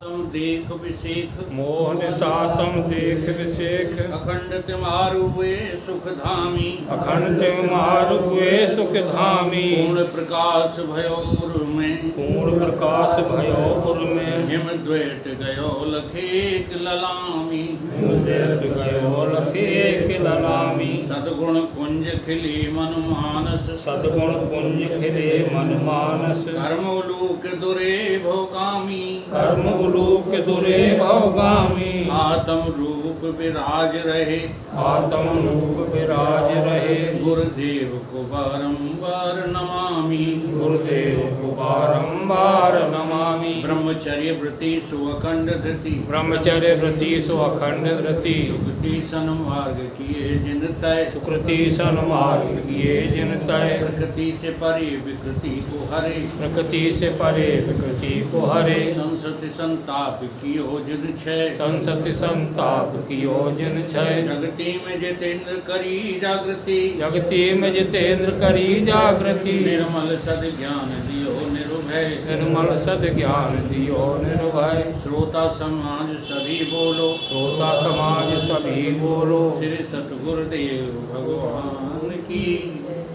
तम देख विषेख मोहन सातम देख विषेख अखंड तिमारुए सुख धामी अखंड मारुए सुख धामी पूर्ण प्रकाश भयोर में पूर्ण प्रकाश भयो उर में हिम द्वैत गयो लखेक ललामी उदयत गयो लखेक ललामी सद्गुण कुंज खिली मन मानस सद्गुण पुंज खिले मन मानस कर्म लोक दुरे भोगामी कर्म उलूक दुरे भवगामी आत्म रूप विराज रहे आत्म रूप विराज रहे गुरुदेव को बारंबार नमामि गुरुदेव को बारंबार नमामि ब्रह्मचर्य व्रति सुअखंड धृति ब्रह्मचर्य व्रति सु अखंड धृति सुकृति सन्मार्ग किए जिन तय सुकृति सन्मार्ग किए जिन तय प्रकृति से परे विकृति को हरे प्रकृति से परे विकृति को हरे संसति संताप कियो जिन छय संसति संताप कियो जिन छय जगति में जितेंद्र करी जागृति जगति में जितेंद्र करी जागृति निर्मल सद ज्ञान दियो निर्भय निर्मल सद ज्ञान दियो निर्भय श्रोता समाज सभी बोलो श्रोता समाज सभी बोलो श्री सतगुरुदेव भगवान की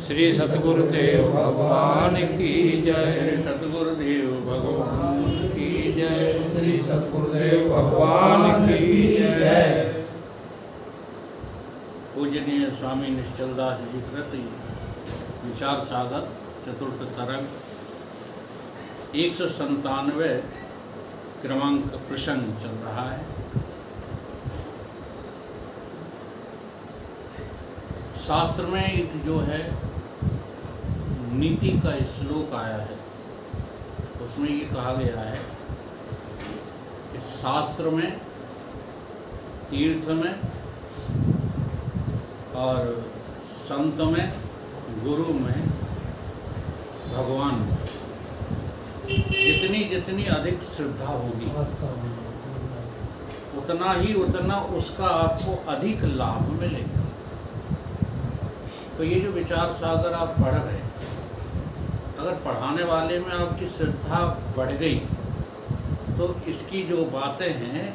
श्री सतगुरुदेव भगवान की जय श्री सतगुरुदेव भगवान की जय श्री सतगुरुदेव भगवान की जय। पूजनीय स्वामी निश्चलदास जी कृत विचार सागर चतुर्थ तरंग 197 क्रमांक प्रसंग चल रहा है। शास्त्र में एक जो है नीति का श्लोक आया है, उसमें ये कहा गया है कि शास्त्र में, तीर्थ में और संत में, गुरु में, भगवान में जितनी जितनी अधिक श्रद्धा होगी उतना उसका आपको अधिक लाभ मिलेगा। तो ये जो विचार सागर आप पढ़ रहे हैं, अगर पढ़ाने वाले में आपकी श्रद्धा बढ़ गई तो इसकी जो बातें हैं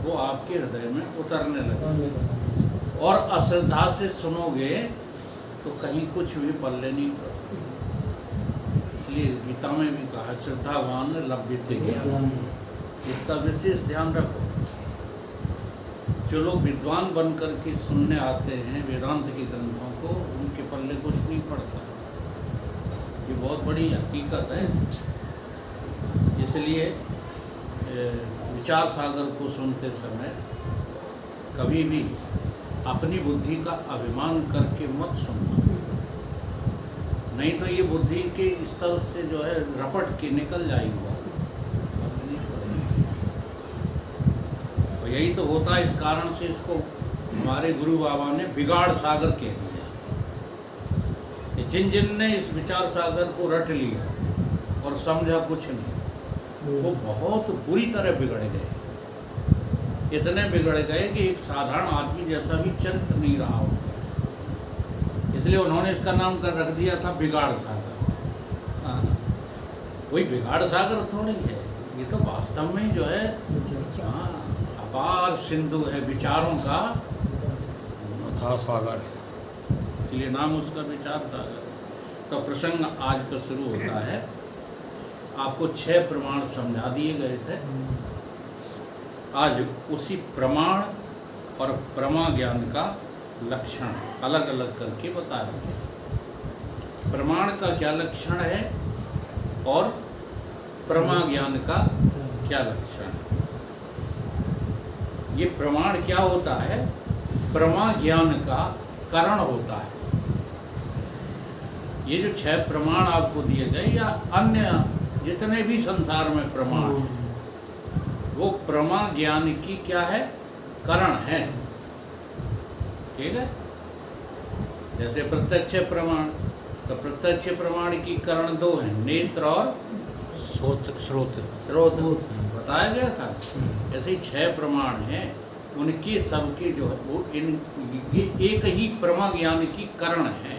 वो आपके हृदय में उतरने लगेंगी। और अश्रद्धा से सुनोगे तो कहीं कुछ भी पल्ले नहीं पड़ता। इसलिए गीता में भी कहा श्रद्धावान लभ्यते ज्ञान, इसका विशेष ध्यान रखो। जो लोग विद्वान बनकर के सुनने आते हैं वेदांत के ग्रंथों को, उनके पल्ले कुछ नहीं पड़ता। ये बहुत बड़ी हकीकत है। इसलिए विचार सागर को सुनते समय कभी भी अपनी बुद्धि का अभिमान करके मत सुनना, नहीं तो ये बुद्धि के स्तर से जो है रपट के निकल जाएगी। तो यही तो होता है। इस कारण से इसको हमारे गुरु बाबा ने बिगाड़ सागर कह दिया कि जिन जिन ने इस विचार सागर को रट लिया और समझा कुछ नहीं, वो बहुत बुरी तरह बिगड़ गए। इतने बिगड़ गए कि एक साधारण आदमी जैसा भी चरित्र नहीं रहा हो। इसलिए उन्होंने इसका नाम कर रख दिया था बिगाड़ सागर। हाँ, कोई बिगाड़ सागर थोड़ी है, ये तो वास्तव में जो है हाँ अपार सिंधु है विचारों का था सागर, इसलिए नाम उसका विचार सागर। तो प्रसंग आज का शुरू होता है। आपको 6 प्रमाण समझा दिए गए थे। आज उसी प्रमाण और प्रमा ज्ञान का लक्षण अलग अलग करके बता रहे हैं। प्रमाण का क्या लक्षण है और प्रमा ज्ञान का क्या लक्षण है। ये प्रमाण क्या होता है? प्रमा ज्ञान का कारण होता है। ये जो 6 प्रमाण आपको दिए गए या अन्य जितने भी संसार में प्रमाण हैं, वो प्रमा ज्ञान की क्या है? कारण है। ठीक है। जैसे प्रत्यक्ष प्रमाण, तो प्रत्यक्ष प्रमाण की कारण 2 हैं, नेत्र और स्रोत बताया गया था। ऐसे ही 6 प्रमाण हैं, उनके सबके जो है वो ये एक ही प्रमा ज्ञान की कारण है।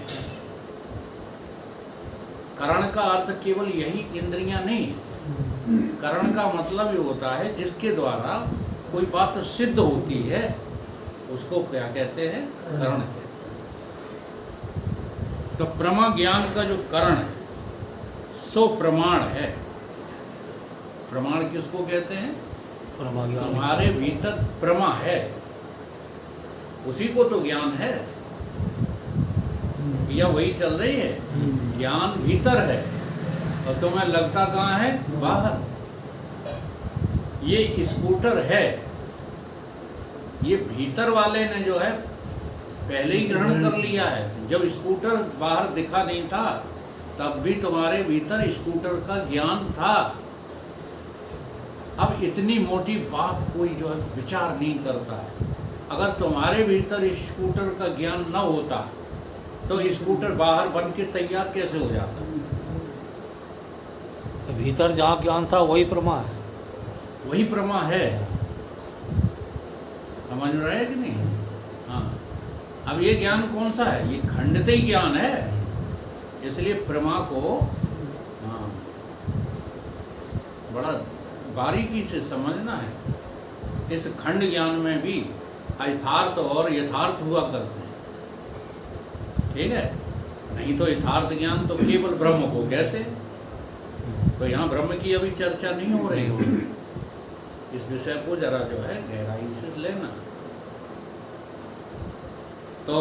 कारण का अर्थ केवल यही इंद्रियां नहीं, करण का मतलब ये होता है जिसके द्वारा कोई बात सिद्ध होती है, उसको क्या कहते हैं? करण कहते हैं। तो प्रमा ज्ञान का जो करण है सो प्रमाण है। प्रमाण किसको कहते हैं? तुम्हारे भीतर प्रमा है, उसी को तो ज्ञान है। या वही चल रही है, ज्ञान भीतर है और तुम्हें लगता कहाँ है? बाहर। ये स्कूटर है, ये भीतर वाले ने जो है पहले ही ग्रहण कर लिया है। जब स्कूटर बाहर दिखा नहीं था तब भी तुम्हारे भीतर स्कूटर का ज्ञान था। अब इतनी मोटी बात कोई जो है विचार नहीं करता है। अगर तुम्हारे भीतर स्कूटर का ज्ञान न होता तो स्कूटर बाहर बन के तैयार कैसे हो जाता? भीतर जहाँ ज्ञान था वही प्रमा है। वही प्रमा है। समझ रहे हैं कि नहीं? हाँ। अब ये ज्ञान कौन सा है? ये खंडित ही ज्ञान है। इसलिए प्रमा को हाँ बड़ा बारीकी से समझना है। इस खंड ज्ञान में भी यथार्थ और यथार्थ हुआ करते हैं, ठीक है? नहीं तो यथार्थ ज्ञान तो केवल ब्रह्म को कहते हैं। तो यहाँ ब्रह्म की अभी चर्चा नहीं हो रही हो। इस विषय को जरा जो है गहराई से लेना। तो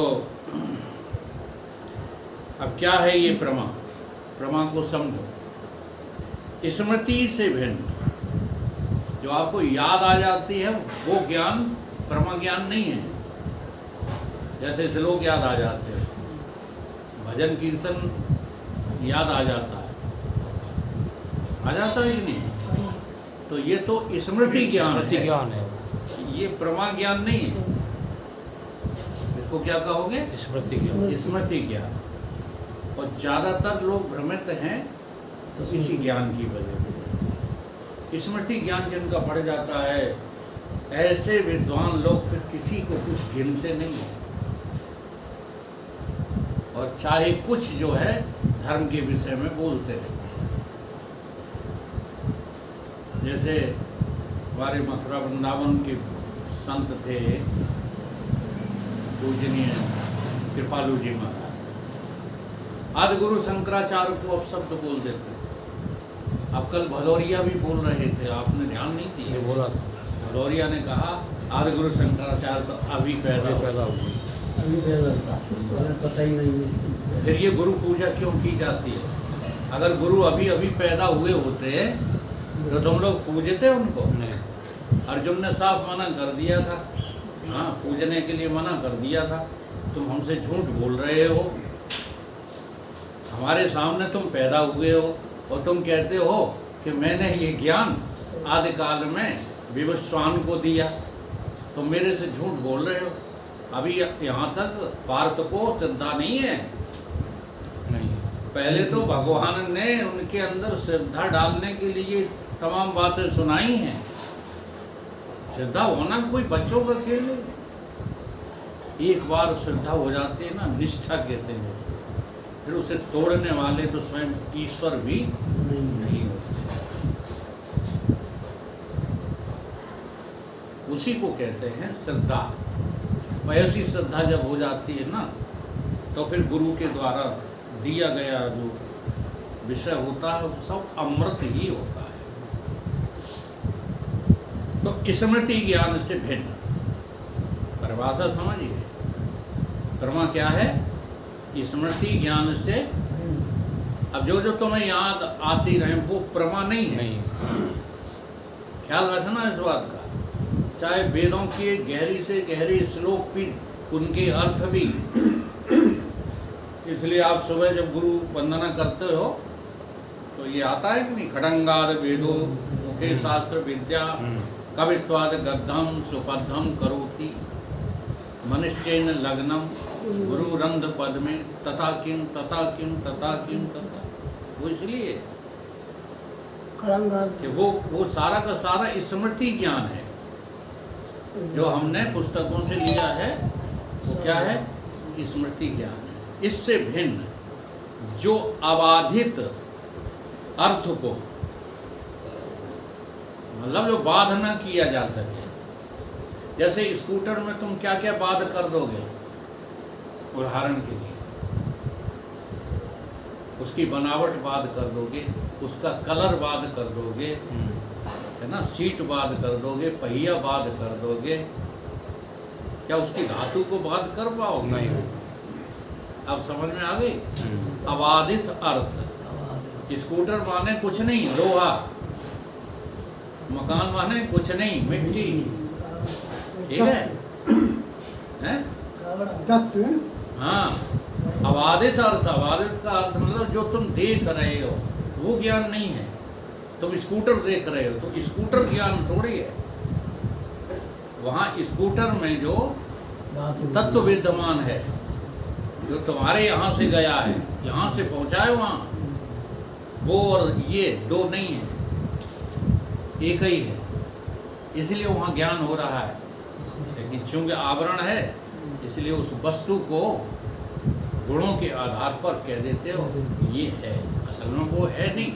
अब क्या है ये प्रमा? प्रमा को समझो। स्मृति से भिन्न जो आपको याद आ जाती है वो ज्ञान प्रमा ज्ञान नहीं है। जैसे श्लोक याद आ जाते हैं, भजन कीर्तन याद आ जाता है, आ जाता है कि नहीं? तो ये तो स्मृति ज्ञान है। ये प्रमा ज्ञान नहीं है। इसको क्या कहोगे? स्मृति ज्ञान। और ज़्यादातर लोग भ्रमित हैं तो इसी ज्ञान की वजह से। स्मृति ज्ञान जिनका बढ़ जाता है, ऐसे विद्वान लोग फिर किसी को कुछ गिनते नहीं हैं और चाहे कुछ जो है धर्म के विषय में बोलते हैं। जैसे हमारे मथुरा वृंदावन के संत थे पूजनीय कृपालु जी महाराज, आदि गुरु शंकराचार्य को अपशब्द बोल देते थे। अब कल भदौरिया भी बोल रहे थे, आपने ध्यान नहीं दिया? बोला था। भदौरिया ने कहा आदि गुरु शंकराचार्य तो अभी पैदा हुए, पता ही नहीं। फिर ये गुरु पूजा क्यों की जाती है? अगर गुरु अभी अभी पैदा हुए होते तो तुम लोग पूजते उनको? नहीं। अर्जुन ने साफ मना कर दिया था, हाँ पूजने के लिए मना कर दिया था। तुम हमसे झूठ बोल रहे हो, हमारे सामने तुम पैदा हुए हो और तुम कहते हो कि मैंने ये ज्ञान आदिकाल में विवस्वान को दिया, तुम मेरे से झूठ बोल रहे हो। अभी यहाँ तक पार्थ को श्रद्धा नहीं है। नहीं। पहले तो भगवान ने उनके अंदर श्रद्धा डालने के लिए तमाम बातें सुनाई हैं। श्रद्धा होना कोई बच्चों का खेल है। एक बार श्रद्धा हो जाती है ना, निष्ठा कहते हैं जैसे, फिर उसे तोड़ने वाले तो स्वयं ईश्वर भी नहीं होते। उसी को कहते हैं श्रद्धा। ऐसी श्रद्धा जब हो जाती है ना, तो फिर गुरु के द्वारा दिया गया जो विषय होता है वो सब अमृत ही होता है। तो स्मृति ज्ञान से भिन्न, परिभाषा समझिए। प्रमा क्या है? स्मृति ज्ञान से। अब जो जो तुम्हें याद आती रहे वो प्रमा नहीं है। ख्याल रखना इस बात का। चाहे वेदों के गहरी से गहरे श्लोक भी, उनके अर्थ भी। इसलिए आप सुबह जब गुरु वंदना करते हो तो ये आता है कि नहीं, खडंगाद वेदो मुखे शास्त्र विद्या कवित्वाद गद्धम सुपद्धम करोति मनुष्येन लग्नम गुरु रंध पद में तथा किम तथा किम तथा किम तथा। वो इसलिए कि वो सारा का सारा स्मृति ज्ञान है जो हमने पुस्तकों से लिया है। वो क्या है? स्मृति ज्ञान है। इससे भिन्न जो अबाधित अर्थ को मतलब जो बाध ना किया जा सके। जैसे स्कूटर में तुम क्या क्या बाध कर दोगे, उदाहरण के लिए उसकी बनावट बाध कर दोगे, उसका कलर बाध कर दोगे, है ना, सीट बाध कर दोगे, पहिया बाध कर दोगे, क्या उसकी धातु को बाध कर पाओगे? नहीं। अब समझ में आ गई? अबाधित अर्थ, स्कूटर माने कुछ नहीं लोहा, मकान माने कुछ नहीं मिट्टी, ठीक है? हैं? हाँ, अबाधित अर्थ, अबाधित का अर्थ मतलब जो तुम देख रहे हो वो ज्ञान नहीं है। तुम स्कूटर देख रहे हो तो स्कूटर ज्ञान थोड़ी है। वहाँ स्कूटर में जो तत्व विद्यमान है, जो तुम्हारे यहाँ से गया है, यहाँ से पहुँचा है वहाँ, वो और ये दो नहीं है, एक ही है। इसलिए वहाँ ज्ञान हो रहा है। लेकिन चूंकि आवरण है इसलिए उस वस्तु को गुणों के आधार पर कह देते हो ये है, असल में वो है नहीं।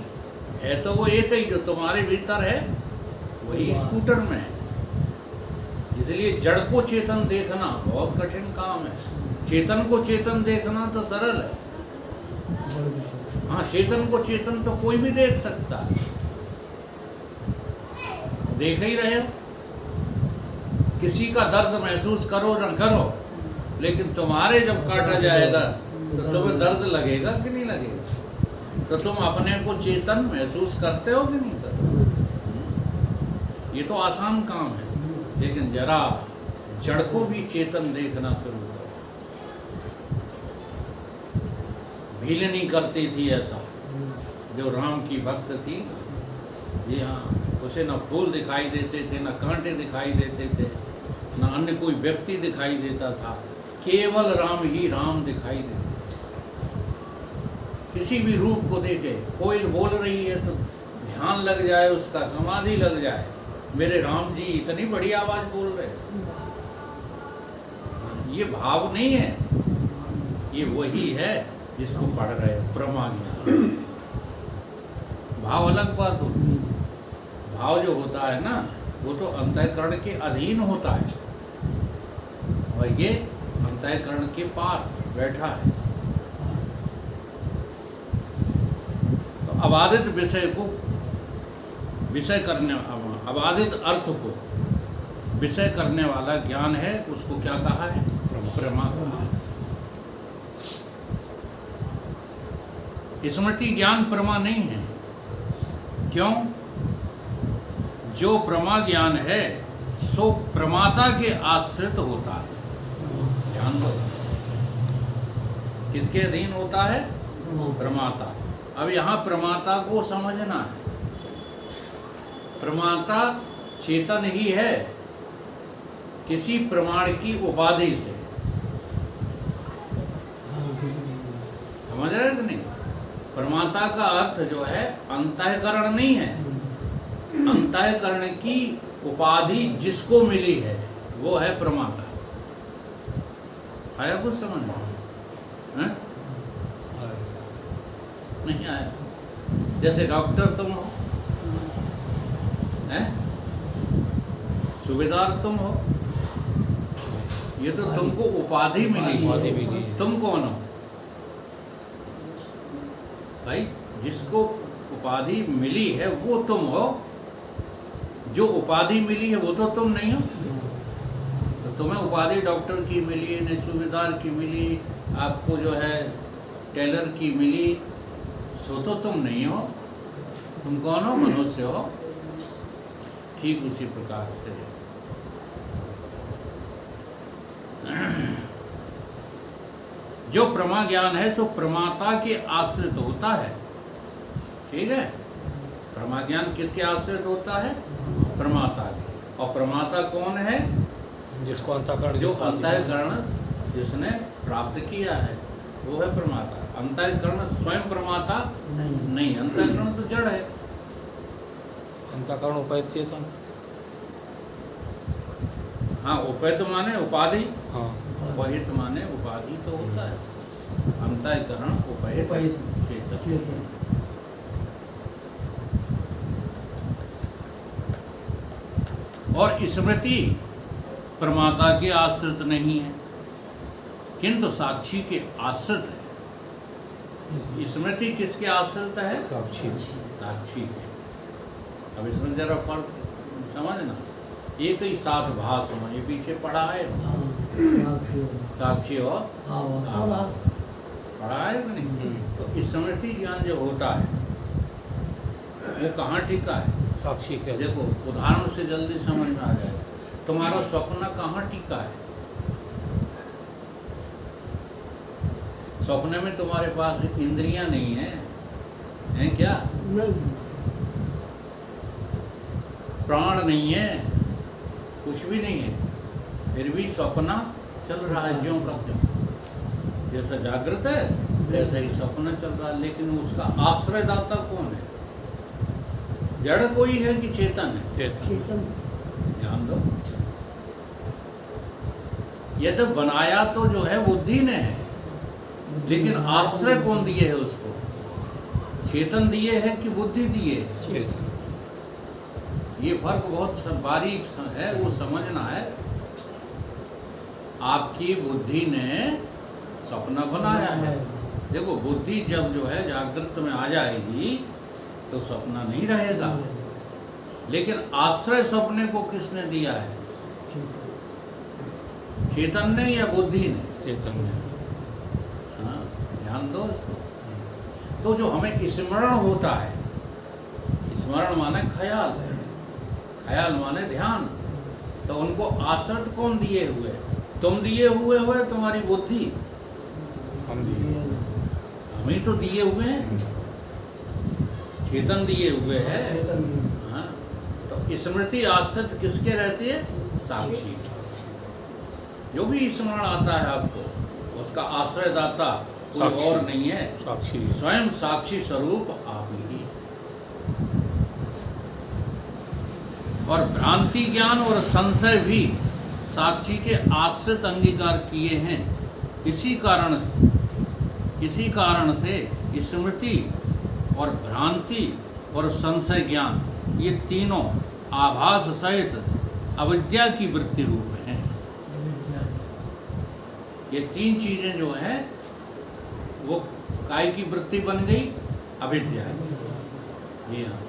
है तो वो एक ही जो तुम्हारे भीतर है, वही स्कूटर में है। इसलिए जड़ को चेतन देखना बहुत कठिन काम है, चेतन को चेतन देखना तो सरल है। हाँ, चेतन को चेतन तो कोई भी देख सकता है, देख ही रहे हो। किसी का दर्द महसूस करो न करो, लेकिन तुम्हारे जब काटा जाएगा तो तुम्हें दर्द लगेगा कि नहीं लगेगा? तो तुम अपने को चेतन महसूस करते हो कि नहीं करते? ये तो आसान काम है, लेकिन जरा जड़ को भी चेतन देखना शुरू करो। भील नहीं करती थी ऐसा, जो राम की भक्त थी। जी हाँ, उसे न फूल दिखाई देते थे, न कांटे दिखाई देते थे, न अन्य कोई व्यक्ति दिखाई देता था, केवल राम ही राम दिखाई देते। किसी भी रूप को देखे, कोयल बोल रही है तो ध्यान लग जाए, उसका समाधि लग जाए, मेरे राम जी इतनी बड़ी आवाज बोल रहे हैं। ये भाव नहीं है, ये वही है जिसको पढ़ रहे हैं प्रमा ज्ञान। भाव अलग बात होती है। भाव जो होता है ना, वो तो अंतःकरण के अधीन होता है, और ये अंतःकरण के पार बैठा है। तो अबाधित विषय को विषय करने, अबाधित अर्थ को विषय करने वाला ज्ञान है, उसको क्या कहा है? प्रमा कहा है। स्मृति ज्ञान प्रमा नहीं है। क्यों? जो प्रमा ज्ञान है सो प्रमाता के आश्रित होता है। ध्यान दो, किसके अधीन होता है? प्रमाता। अब यहाँ प्रमाता को समझना है। प्रमाता चेतन ही है, किसी प्रमाण की उपाधि से। समझ रहे कि नहीं? प्रमाता का अर्थ जो है अंतःकरण नहीं है, अंतःकरण की उपाधि जिसको मिली है वो है प्रमाता। आया कुछ समझ में? नहीं आया? जैसे डॉक्टर तुम हो, हैं? सूबेदार तुम हो, ये तो तुमको उपाधि मिली है। तुम कौन हो भाई? जिसको उपाधि मिली है वो तुम हो, जो उपाधि मिली है वो तो तुम नहीं हो। तो तुम्हें उपाधि डॉक्टर की मिली, ने सूबेदार की मिली, आपको जो है टेलर की मिली, सो तो तुम नहीं हो। तुम कौन हो? मनुष्य हो। ठीक उसी प्रकार से जो प्रमा ज्ञान है सो प्रमाता के आश्रित होता है। ठीक है? प्रमा ज्ञान किसके आश्रित होता है? प्रमाता के। और प्रमाता कौन है? जिसको अंतःकरण, जो अंतःकरण जिसने प्राप्त किया है वो है प्रमाता। अंतःकरण स्वयं प्रमाता नहीं, अंतःकरण तो जड़ है। अंतःकरण उपाय चेतन। हाँ, उपैत माने उपाधि, हाँ, उपहित माने उपाधि तो होता है। अंतःकरण उपहित चेतन। और स्मृति प्रमाता के आश्रित नहीं है, किंतु साक्षी के आश्रित है। स्मृति किसके आश्रित है? साक्षी। साक्षी के। अब इसमें जरा फर्क समझना, एक ही साथ भास हो, ये पीछे पढ़ा है साक्षी और आभास, पढ़ा है कि नहीं? तो स्मृति ज्ञान जो होता है वो कहाँ टिका है? साक्षी के। देखो उदाहरण से जल्दी समझ में आ जाएगा। तुम्हारा स्वप्न कहाँ टिका है? स्वप्न में तुम्हारे पास इंद्रियां नहीं है, हैं क्या? प्राण नहीं है, कुछ भी नहीं है, फिर भी स्वप्न चल रहा है ज्यों का त्यों। जैसा जागृत है वैसा ही स्वप्न चल रहा है, लेकिन उसका आश्रयदाता कौन है? जड़ कोई है कि चेतन है? चेतन। ध्यान दो, ये तो बनाया तो जो है बुद्धि ने है, लेकिन आश्रय कौन दिए है उसको? चेतन दिए है कि बुद्धि दिए है? चेतन। ये फर्क बहुत बारीक है, वो समझना है। आपकी बुद्धि ने सपना बनाया है। देखो बुद्धि जब जो है जागृत में आ जाएगी तो सपना नहीं रहेगा, लेकिन आश्रय सपने को किसने दिया है? चेतन ने या बुद्धि ने? चेतन ने। हाँ, ध्यान दो इसको। तो जो हमें स्मरण होता है, स्मरण माने ख्याल, ख्याल माने ध्यान, तो उनको आश्रित कौन दिए हुए? तुम दिए हुए हो, तुम्हारी बुद्धि? हम दिए। हम ही तो दिए हुए हैं, चेतन दिए हुए है। हाँ, तो स्मृति आश्रित किसके रहती है? साक्षी। जो भी स्मरण आता है आपको, उसका आश्रयदाता कोई और नहीं है, साक्षी। स्वयं साक्षी स्वरूप आप ही। और भ्रांति ज्ञान और संशय भी साक्षी के आश्रित अंगीकार किए हैं। इसी कारण से स्मृति और भ्रांति और संशय ज्ञान, ये तीनों आभास सहित अविद्या की वृत्ति रूप हैं। ये तीन चीजें जो हैं वो काय की वृत्ति बन गई? अविद्या। जी हाँ,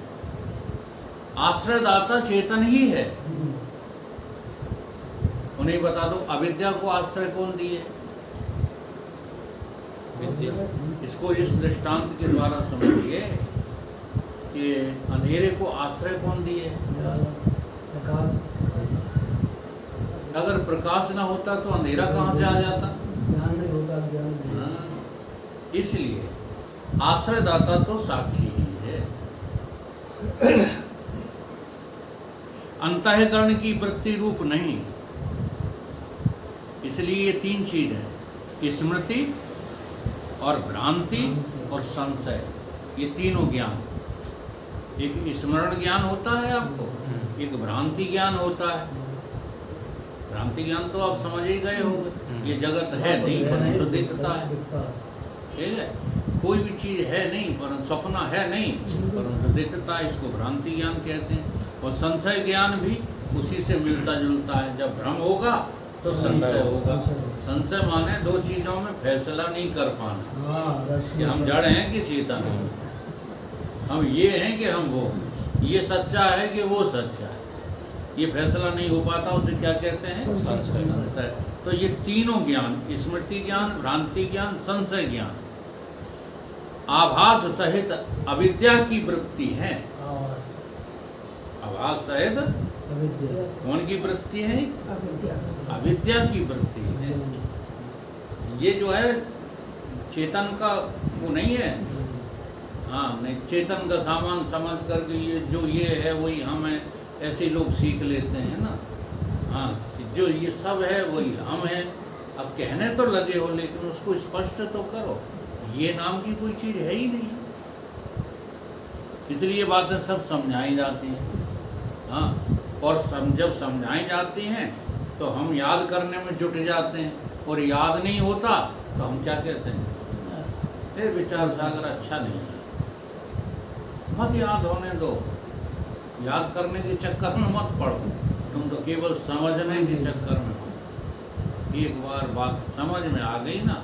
आश्रयदाता चेतन ही है। उन्हें बता दो, अविद्या को आश्रय कौन दिए? विद्या। इसको इस दृष्टांत के द्वारा समझिए कि अंधेरे को आश्रय कौन दिए? अगर प्रकाश ना होता तो अंधेरा कहाँ से आ जाता? हाँ, इसलिए आश्रयदाता तो साक्षी ही है, अंतःकरण की वृत्ति रूप नहीं। इसलिए ये तीन चीज है, स्मृति और भ्रांति और संशय, ये तीनों ज्ञान। एक स्मरण ज्ञान होता है आपको, एक भ्रांति ज्ञान होता है। भ्रांति ज्ञान तो आप समझ ही गए होंगे, ये जगत है नहीं परंतु दिखता है, ठीक है? कोई भी चीज़ है नहीं परंतु सपना है नहीं परंतु दिखता है, इसको भ्रांति ज्ञान कहते हैं। और संशय ज्ञान भी उसी से मिलता जुलता है। जब भ्रम होगा तो संशय होगा। संशय माने दो चीज़ों में फैसला नहीं कर पाना कि हम जड़ हैं कि चेतन हैं, हम ये हैं कि हम वो, ये सच्चा है कि वो सच्चा है, ये फैसला नहीं हो पाता, उसे क्या कहते हैं? संशय। तो ये तीनों ज्ञान, स्मृति ज्ञान, भ्रांति ज्ञान, संशय ज्ञान, आभास सहित अविद्या की वृत्ति है। आभास सहित कौन की वृत्ति है? अविद्या की वृत्ति है। ये जो है चेतन का वो नहीं है। हाँ, नहीं, चेतन का सामान समझ करके ये जो ये है वही हम है, ऐसे लोग सीख लेते हैं ना। हाँ, जो ये सब है वही हम हैं। अब कहने तो लगे हो लेकिन उसको स्पष्ट तो करो, ये नाम की कोई चीज़ है ही नहीं। इसलिए बातें सब समझाई जाती हैं। हाँ, और जब समझाई जाती हैं तो हम याद करने में जुट जाते हैं, और याद नहीं होता तो हम क्या कहते हैं? फिर विचार सागर अच्छा नहीं है, मत याद होने दो, याद करने के चक्कर में मत पड़ो। तुम तो केवल समझने के चक्कर में हो। एक बार बात समझ में आ गई ना,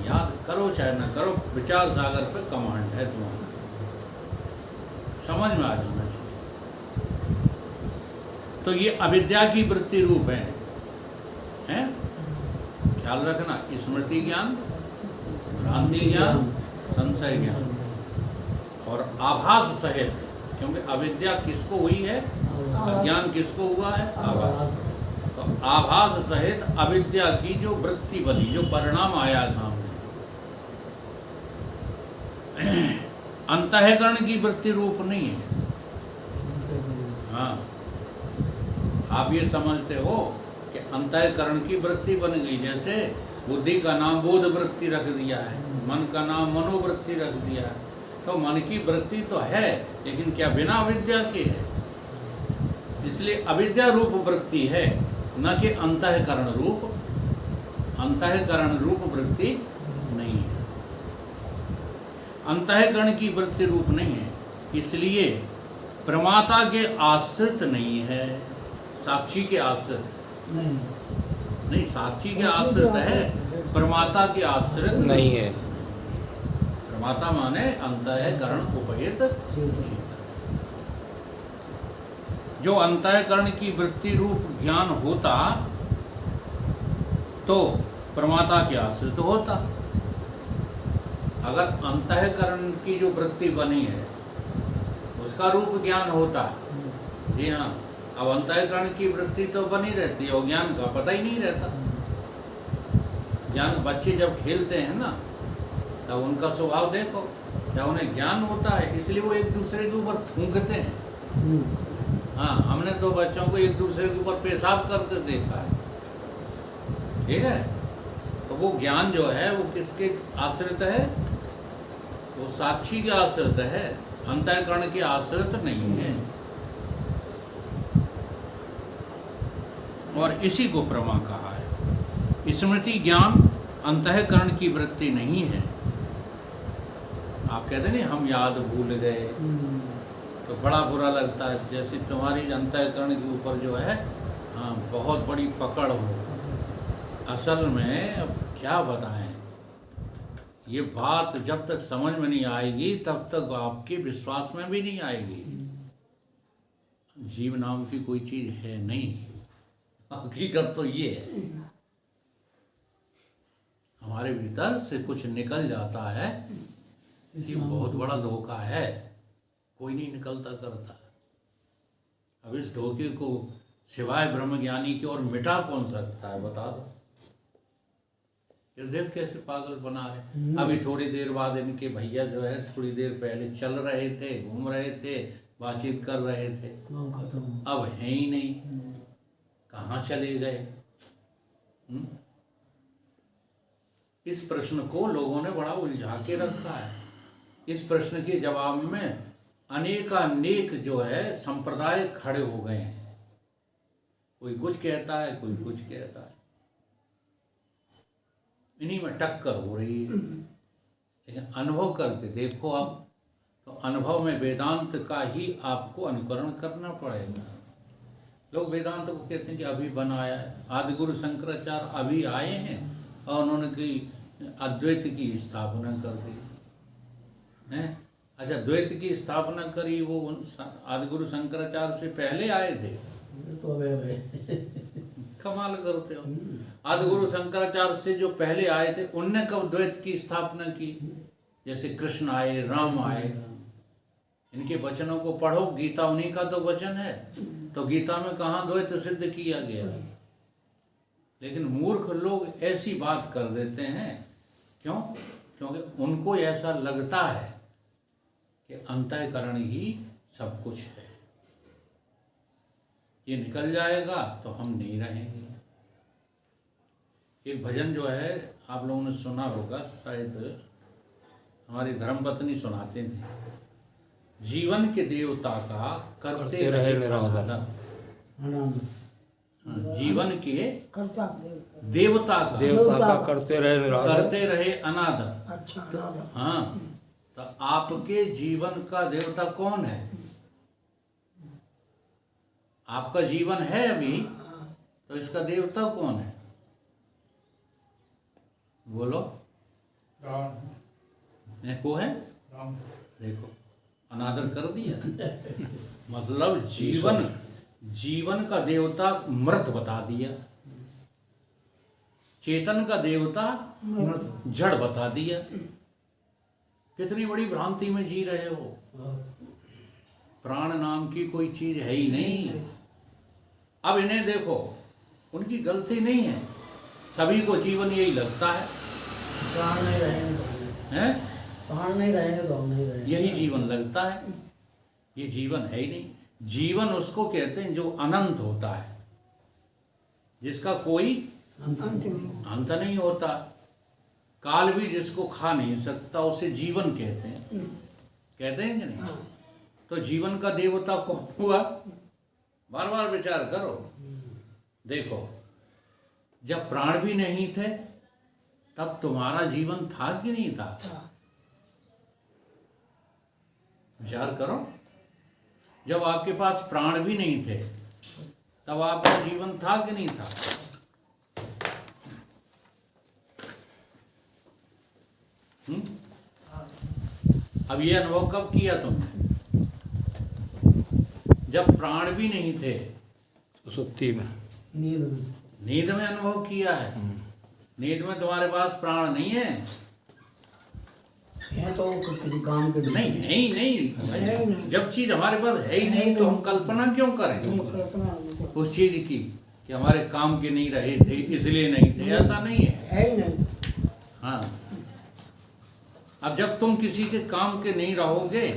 याद करो चाहे ना करो, विचार सागर पे कमांड है तुम्हारा, समझ में आ जाना चाहिए। तो ये अविद्या की वृत्ति रूप है, हैं? ख्याल रखना, स्मृति ज्ञान, भ्रांति ज्ञान, संशय ज्ञान और आभास सहित, क्योंकि अविद्या किसको हुई है, अज्ञान किसको हुआ है, आभास। तो आभास सहित अविद्या की जो वृत्ति बनी, जो परिणाम आया सामने, अंतःकरण की वृत्ति रूप नहीं है। हाँ, आप ये समझते हो कि अंतःकरण की वृत्ति बन गई, जैसे बुद्धि का नाम बोध वृत्ति रख दिया है, मन का नाम मनोवृत्ति रख दिया है। तो मन की वृत्ति तो है, लेकिन क्या बिना अविद्या के है? इसलिए अविद्या रूप वृत्ति है, न कि अंतःकरण रूप। अंतःकरण रूप वृत्ति नहीं है, अंतःकरण की वृत्ति रूप नहीं है, इसलिए प्रमाता के आश्रित नहीं है, साक्षी के आश्रित नहीं, साक्षी के आश्रित है, प्रमाता के आश्रित नहीं है। प्रमाता माने अंतःकरण उपहित चित्त। जो अंतःकरण की वृत्ति रूप ज्ञान होता तो प्रमाता के आश्रित होता। अगर अंतःकरण की जो वृत्ति बनी है उसका रूप ज्ञान होता, जी हाँ, अब अंतःकरण की वृत्ति तो बनी रहती है और ज्ञान का पता ही नहीं रहता। ज्ञान, बच्चे जब खेलते हैं ना, तब उनका स्वभाव देखो, क्या उन्हें ज्ञान होता है, इसलिए वो एक दूसरे के ऊपर थूकते हैं। हाँ, हमने तो बच्चों को एक दूसरे के ऊपर पेशाब करते देखा है, ठीक है? तो वो ज्ञान जो है वो किसके आश्रित है? वो साक्षी के आश्रित है, अंतःकरण के आश्रित नहीं है। और इसी को प्रमा कहा है। स्मृति ज्ञान अंतःकरण की वृत्ति नहीं है। आप कहते नहीं हम याद भूल गए, तो बड़ा बुरा लगता है, जैसे तुम्हारी अंतःकरण के ऊपर जो है, हाँ, बहुत बड़ी पकड़ हो। असल में अब क्या बताएं, ये बात जब तक समझ में नहीं आएगी तब तक आपके विश्वास में भी नहीं आएगी। जीव नाम की कोई चीज़ है नहीं, हकीकत तो ये है। हमारे भीतर से कुछ निकल जाता है, ये बहुत बड़ा धोखा है, कोई नहीं निकलता करता। अब इस धोखे को सिवाय ब्रह्मज्ञानी के और मिटा कौन सकता है, बता दो। ये देख कैसे पागल बना रहे। अभी थोड़ी देर बाद इनके भैया जो है, थोड़ी देर पहले चल रहे थे, घूम रहे थे, बातचीत कर रहे थे, अब है ही नहीं, कहाँ चले गए? इस प्रश्न को लोगों ने बड़ा उलझा के रखा है। इस प्रश्न के जवाब में अनेकानेक जो है संप्रदाय खड़े हो गए हैं। कोई कुछ कहता है, कोई कुछ कहता है, इन्हीं में टक्कर हो रही है। लेकिन अनुभव करके देखो आप, तो अनुभव में वेदांत का ही आपको अनुकरण करना पड़ेगा। लोग वेदांत को कहते हैं कि अभी बनाया है, आदिगुरु शंकराचार्य अभी आए हैं और उन्होंने की अद्वैत की स्थापना कर दी है। अच्छा, द्वैत की स्थापना करी वो आदिगुरु शंकराचार्य से पहले आए थे? तो कमाल करते हो। आदिगुरु शंकराचार्य से जो पहले आए थे उनने कब द्वैत की स्थापना की? जैसे कृष्ण आए, राम आए, इनके वचनों को पढ़ो, गीता उन्हीं का तो वचन है, तो गीता में कहाँ द्वैत सिद्ध किया गया? लेकिन मूर्ख लोग ऐसी बात कर देते हैं, क्यों? क्योंकि उनको ऐसा लगता है कि अंतःकरण ही सब कुछ है, ये निकल जाएगा तो हम नहीं रहेंगे। एक भजन जो है आप लोगों ने सुना होगा, शायद हमारी धर्मपत्नी सुनाते थे, जीवन के देवता का करते रहे निरादर। जीवन के देवता का करते रहे अनादर। अच्छा, हाँ, तो आपके जीवन का देवता कौन है? आपका जीवन है अभी, तो इसका देवता कौन है? बोलो। को है? देखो, अनादर कर दिया। मतलब जीवन का देवता मृत बता दिया, चेतन का देवता जड़ बता दिया। कितनी बड़ी भ्रांति में जी रहे हो। प्राण नाम की कोई चीज है ही नहीं। अब इन्हें देखो, उनकी गलती नहीं है, सभी को जीवन यही लगता है। प्राण नहीं रहेंगे तो हम नहीं रहेंगे। यही जीवन लगता है। ये जीवन है ही नहीं। जीवन उसको कहते हैं जो अनंत होता है, जिसका कोई अंत नहीं होता। काल भी जिसको खा नहीं सकता उसे जीवन कहते हैं। कहते हैं कि नहीं? तो जीवन का देवता कौन हुआ? बार बार विचार करो। देखो, जब प्राण भी नहीं थे तब तुम्हारा जीवन था कि नहीं था? विचार करो। जब आपके पास प्राण भी नहीं थे तब आपका जीवन था कि नहीं था? अब ये अनुभव कब किया तुमने? जब प्राण भी नहीं थे, सुप्ति में, नींद में अनुभव किया है। नींद में तुम्हारे पास प्राण नहीं है? तो किसी काम के नहीं। जब चीज हमारे पास है ही नहीं तो हम कल्पना क्यों करें उस चीज की कि हमारे काम के नहीं रहे थे इसलिए नहीं थे? ऐसा नहीं है। हाँ, अब जब तुम किसी के काम के नहीं रहोगे,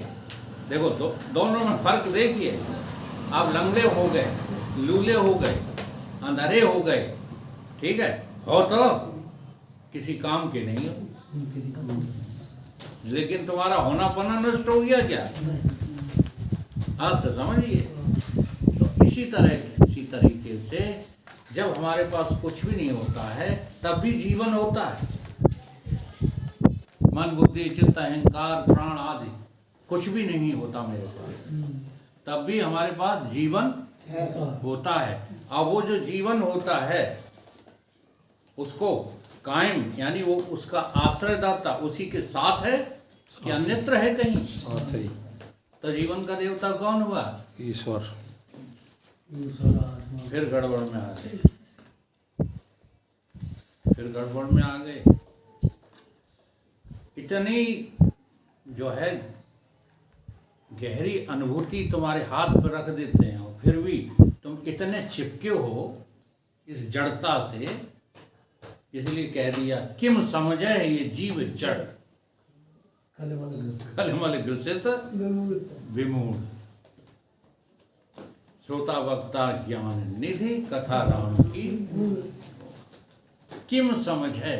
देखो दोनों में फर्क देखिए। आप लंगड़े हो गए, लूले हो गए, अंधेरे हो गए, ठीक है, हो तो किसी काम के नहीं हो, लेकिन तुम्हारा होना पना नष्ट हो गया क्या? आप तो समझिए। तो इसी तरीके से जब हमारे पास कुछ भी नहीं होता है तब भी जीवन होता है। मन बुद्धि चित्त अहंकार प्राण आदि कुछ भी नहीं होता मेरे पास, तब भी हमारे पास जीवन होता है। और वो जो जीवन होता है उसको कायम, यानी वो उसका आश्रयदाता उसी के साथ है कि अन्यत्र है कहीं? सही। तो जीवन का देवता कौन हुआ? ईश्वर। फिर गड़बड़ में आ गए, इतनी जो है गहरी अनुभूति तुम्हारे हाथ पर रख देते हैं और फिर भी तुम इतने चिपके हो इस जड़ता से। इसलिए कह दिया किम समझे ये जीव जड़, कलमल ग्रसित विमूढ़, श्रोता वक्ता ज्ञान निधि कथा राम की। किम समझे,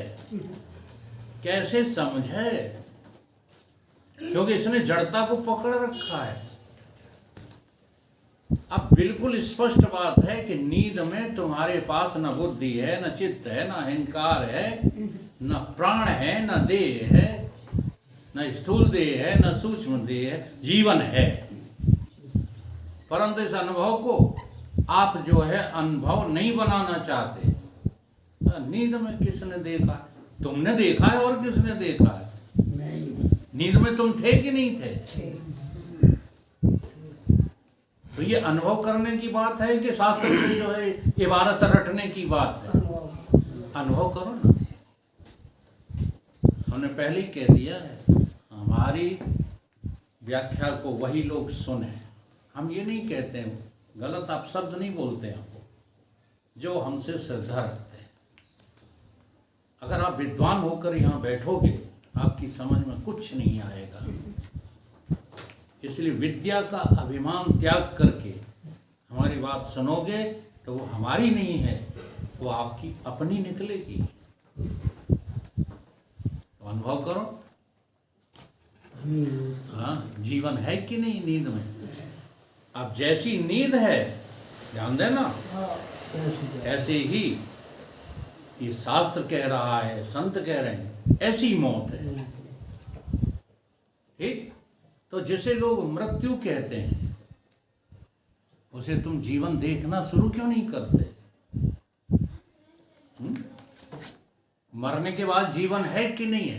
कैसे समझे? क्योंकि इसने जड़ता को पकड़ रखा है। अब बिल्कुल स्पष्ट बात है कि नींद में तुम्हारे पास न बुद्धि है, न चित्त है, न अहंकार है, न प्राण है, न देह है, न स्थूल देह है, न सूक्ष्म देह है। जीवन है, परंतु इस अनुभव को आप जो है अनुभव नहीं बनाना चाहते। नींद में किसने देखा? तुमने देखा है और किसने देखा है? नींद में तुम थे कि नहीं थे? तो ये अनुभव करने की बात है कि शास्त्र से जो है इबारत रटने की बात है? अनुभव करो ना। हमने पहले ही कह दिया है, हमारी व्याख्या को वही लोग सुने। हम ये नहीं कहते हैं, गलत आप शब्द नहीं बोलते हैं, जो हमसे श्रद्धा रखते हैं। अगर आप विद्वान होकर यहाँ बैठोगे आपकी समझ में कुछ नहीं आएगा। इसलिए विद्या का अभिमान त्याग करके हमारी बात सुनोगे तो वो हमारी नहीं है, वो आपकी अपनी निकलेगी। तो अनुभव करो। हाँ, जीवन है कि नहीं नींद में? अब जैसी नींद है, ध्यान देना, ऐसे ही ये शास्त्र कह रहा है, संत कह रहे हैं, ऐसी मौत है। ठीक? तो जिसे लोग मृत्यु कहते हैं उसे तुम जीवन देखना शुरू क्यों नहीं करते? मरने के बाद जीवन है कि नहीं है?